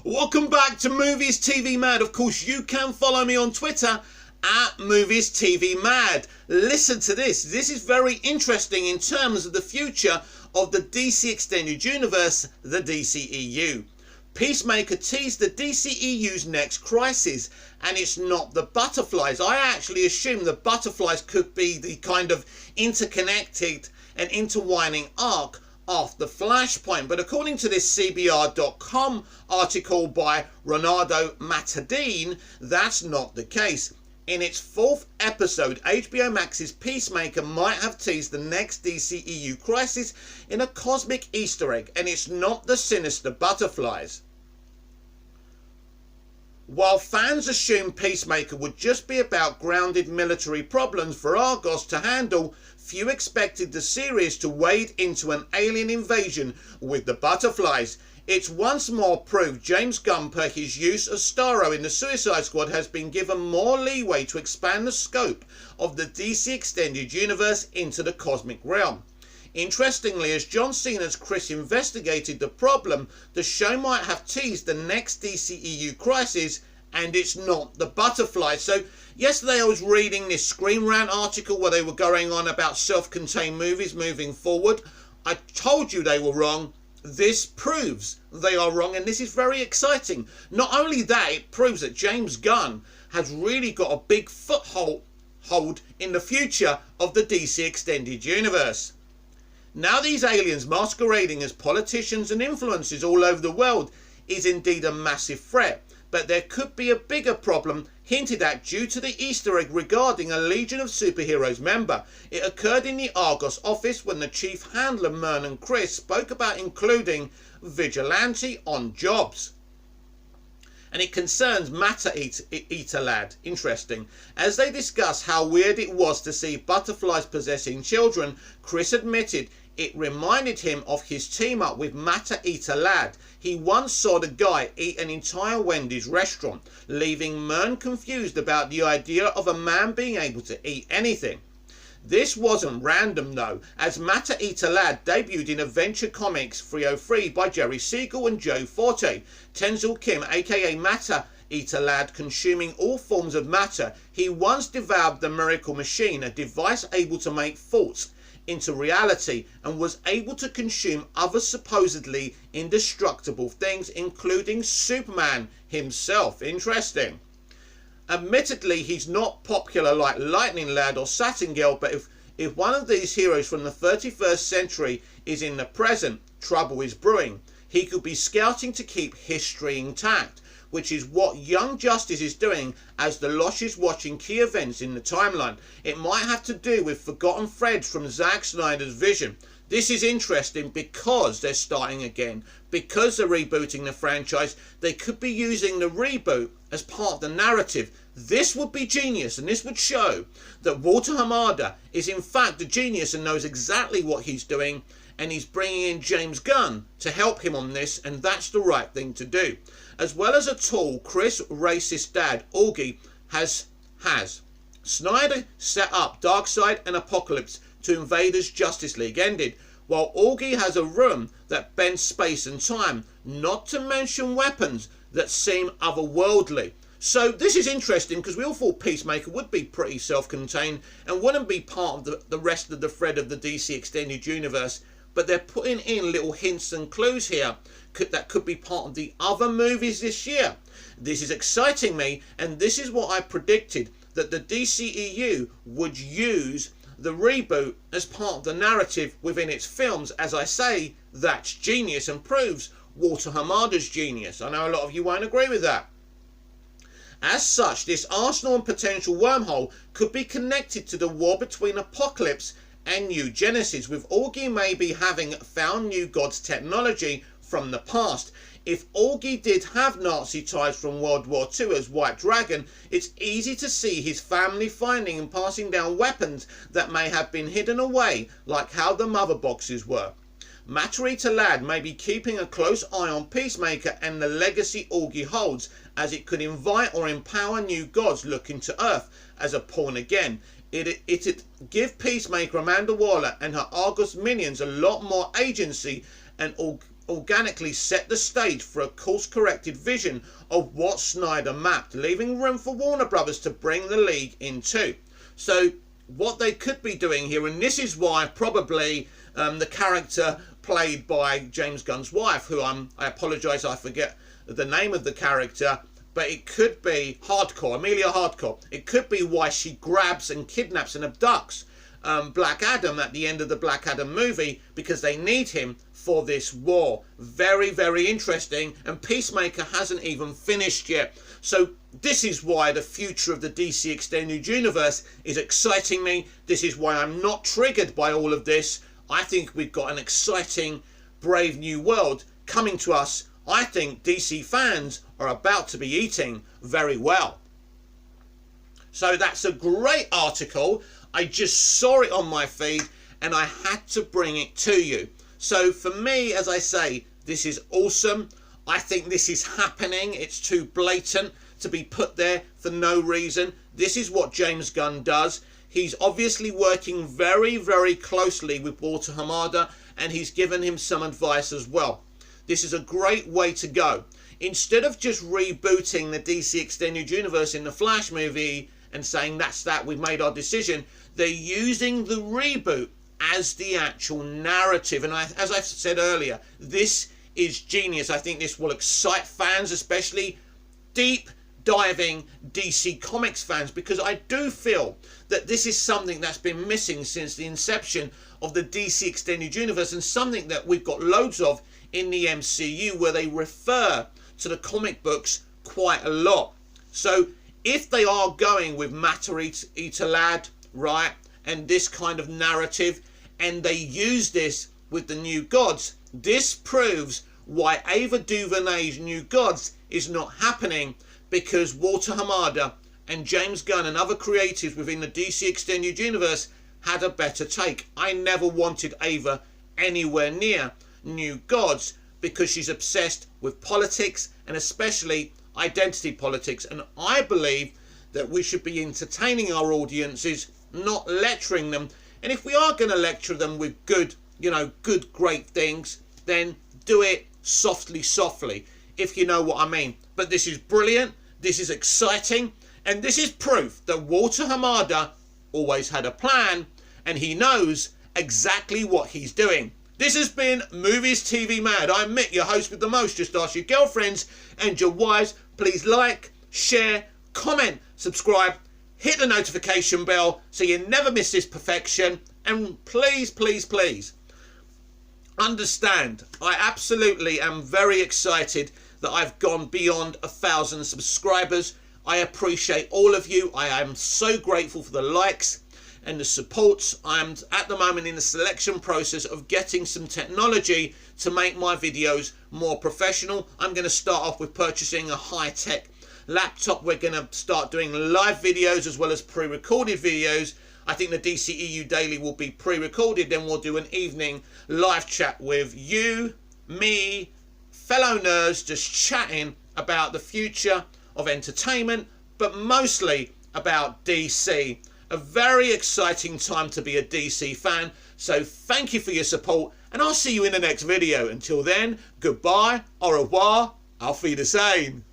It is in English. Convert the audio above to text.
Welcome back to Movies TV Mad. Of course, you can follow me on Twitter at Movies TV Mad. Listen to this. This is very interesting in terms of the future of the DC Extended Universe, the DCEU. Peacemaker teased the DCEU's next crisis, and it's not the butterflies. I actually assume the butterflies could be the kind of interconnected and intertwining arc after Flashpoint, but according to this CBR.com article by Ronaldo Matadine, that's not the case. In its fourth episode, HBO Max's Peacemaker might have teased the next DCEU crisis in a cosmic Easter egg, and it's not the sinister butterflies. While fans assumed Peacemaker would just be about grounded military problems for Argos to handle, few expected the series to wade into an alien invasion with the butterflies. It's once more proved James Gunn, per his use of Starro in the Suicide Squad, has been given more leeway to expand the scope of the DC Extended Universe into the cosmic realm. Interestingly, as John Cena's Chris investigated the problem, the show might have teased the next DCEU crisis, and it's not the butterfly. So yesterday I was reading this Screen Rant article where they were going on about self-contained movies moving forward. I told you they were wrong. This proves they are wrong, and this is very exciting. Not only that, it proves that James Gunn has really got a big foothold in the future of the DC Extended Universe. Now these aliens masquerading as politicians and influencers all over the world is indeed a massive threat, but there could be a bigger problem hinted at due to the Easter egg regarding a Legion of Superheroes member. It occurred in the Argos office when the chief handler Mern and Chris spoke about including Vigilante on jobs. And it concerns Matter Eater Lad. Interesting. As they discuss how weird it was to see butterflies possessing children, Chris admitted it reminded him of his team up with Matter Eater Lad. He once saw the guy eat an entire Wendy's restaurant, leaving Mern confused about the idea of a man being able to eat anything. This wasn't random though, as Matter Eater Lad debuted in Adventure Comics 303 by Jerry Siegel and Joe Forte. Tenzil Kim, aka Matter Eater Lad, consuming all forms of matter, he once devoured the Miracle Machine, a device able to make thoughts into reality, and was able to consume other supposedly indestructible things, including Superman himself. Interesting. Admittedly, he's not popular like Lightning Lad or Satin Girl, but if one of these heroes from the 31st century is in the present, trouble is brewing. He could be scouting to keep history intact, which is what Young Justice is doing as the Losh is watching key events in the timeline. It might have to do with forgotten threads from Zack Snyder's vision. This is interesting because they're starting again, because they're rebooting the franchise. They could be using the reboot as part of the narrative. This would be genius, and this would show that Walter Hamada is in fact a genius and knows exactly what he's doing, and he's bringing in James Gunn to help him on this, and that's the right thing to do. As well as a tool, Chris' racist dad, Augie, has Snyder set up Darkseid and Apocalypse to invade as Justice League ended, while Augie has a room that bends space and time, not to mention weapons that seem otherworldly. So this is interesting because we all thought Peacemaker would be pretty self-contained and wouldn't be part of the rest of the thread of the DC Extended Universe, but they're putting in little hints and clues here that could be part of the other movies this year. This is exciting me, and this is what I predicted, that the DCEU would use the reboot as part of the narrative within its films. As I say, that's genius and proves Walter Hamada's genius. I know a lot of you won't agree with that. As such, this arsenal and potential wormhole could be connected to the war between Apocalypse and New Genesis, with Augie maybe having found New God's technology from the past. If Augie did have Nazi ties from World War II as White Dragon, it's easy to see his family finding and passing down weapons that may have been hidden away, like how the mother boxes were. Matter Eater Lad may be keeping a close eye on Peacemaker and the legacy Augie holds, as it could invite or empower new gods looking to Earth as a pawn again. It'd give Peacemaker Amanda Waller and her Argos minions a lot more agency, and organically set the stage for a course-corrected vision of what Snyder mapped, leaving room for Warner Brothers to bring the League in too. So what they could be doing here, and this is why probably the character played by James Gunn's wife, who I apologise, I forget the name of the character, but it could be Hardcore, Amelia Hardcore. It could be why she grabs and kidnaps and abducts Black Adam at the end of the Black Adam movie, because they need him for this war. Very, very interesting, and Peacemaker hasn't even finished yet. So this is why the future of the DC Extended Universe is exciting me. This is why I'm not triggered by all of this. I think we've got an exciting, brave new world coming to us. I think DC fans are about to be eating very well. So that's a great article. I just saw it on my feed and I had to bring it to you. So for me, as I say, this is awesome. I think this is happening. It's too blatant to be put there for no reason. This is what James Gunn does. He's obviously working very, very closely with Walter Hamada, and he's given him some advice as well. This is a great way to go. Instead of just rebooting the DC Extended Universe in the Flash movie and saying that's that, we've made our decision, they're using the reboot as the actual narrative. And as I've said earlier, this is genius. I think this will excite fans, especially deep diving DC Comics fans, because I do feel that this is something that's been missing since the inception of the DC Extended Universe, and something that we've got loads of in the MCU, where they refer to the comic books quite a lot. So if they are going with Matter Eater Lad, right, and this kind of narrative, and they use this with the New Gods, this proves why Ava DuVernay's New Gods is not happening, because Walter Hamada and James Gunn and other creatives within the DC Extended Universe had a better take. I never wanted Ava anywhere near New Gods, because she's obsessed with politics, and especially identity politics, and I believe that we should be entertaining our audiences, not lecturing them. And if we are going to lecture them with good, great things, then do it softly, if you know what I mean. But this is brilliant, this is exciting, and this is proof that Walter Hamada always had a plan, and he knows exactly what he's doing. This has been Movies TV Mad. I'm Mick, your host with the most. Just ask your girlfriends and your wives. Please like, share, comment, subscribe, hit the notification bell so you never miss this perfection. And please, please, please understand, I absolutely am very excited that I've gone beyond 1,000 subscribers. I appreciate all of you. I am so grateful for the likes and the supports. I'm at the moment in the selection process of getting some technology to make my videos more professional. I'm going to start off with purchasing a high-tech laptop. We're going to start doing live videos as well as pre-recorded videos. I think the DCEU Daily will be pre-recorded, then we'll do an evening live chat with you, me, fellow nerds, just chatting about the future of entertainment, but mostly about DC. A very exciting time to be a DC fan, so thank you for your support, and I'll see you in the next video. Until then, goodbye, au revoir, auf Wiedersehen.